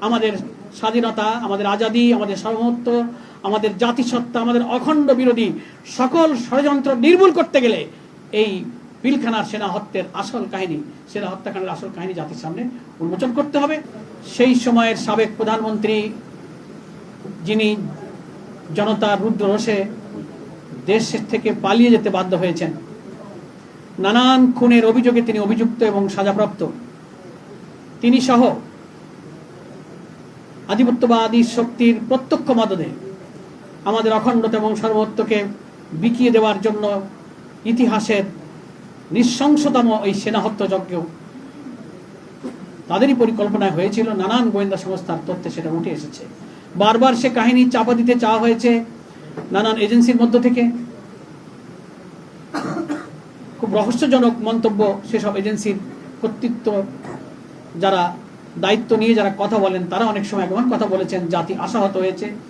আমাদের স্বাধীনতা, আমাদের আজাদী, আমাদের সার্বভৌমত্ব, আমাদের জাতিসত্তা, আমাদের অখণ্ড বিরোধী সকল ষড়যন্ত্র নির্মূল করতে গেলে এই পিলখানার সেনা হত্যার আসল কাহিনী, সেনা হত্যাকাণ্ডের আসল কাহিনী জাতির সামনে উন্মোচন করতে হবে। সেই সময়ের সাবেক প্রধানমন্ত্রী, যিনি জনতার রুদ্র রোষে দেশ থেকে পালিয়ে যেতে বাধ্য হয়েছেন, নানান খুনের অভিযোগে তিনি অভিযুক্ত এবং সাজাপ্রাপ্ত, তিনি সহ আধিপত্যবাদী শক্তির প্রত্যক্ষ মদদে আমাদের অখণ্ডতা এবং সার্বভৌমত্বকে বিকিয়ে দেওয়ার জন্য ইতিহাসের নৃশংসতম এই সেনা হত্যাযজ্ঞ তাদেরই পরিকল্পনায় হয়েছিল। নানান গোয়েন্দা সংস্থার তথ্যে সেটা উঠে এসেছে। বারবার সে কাহিনী চাপা দিতে চাওয়া হয়েছে নানান এজেন্সির মধ্য থেকে। খুব রহস্যজনক মন্তব্য সেসব এজেন্সির কর্তৃত্ব, যারা দায়িত্ব নিয়ে যারা কথা বলেন, তারা অনেক সময় এমন কথা বলেছেন জাতি আশাহত হয়েছে।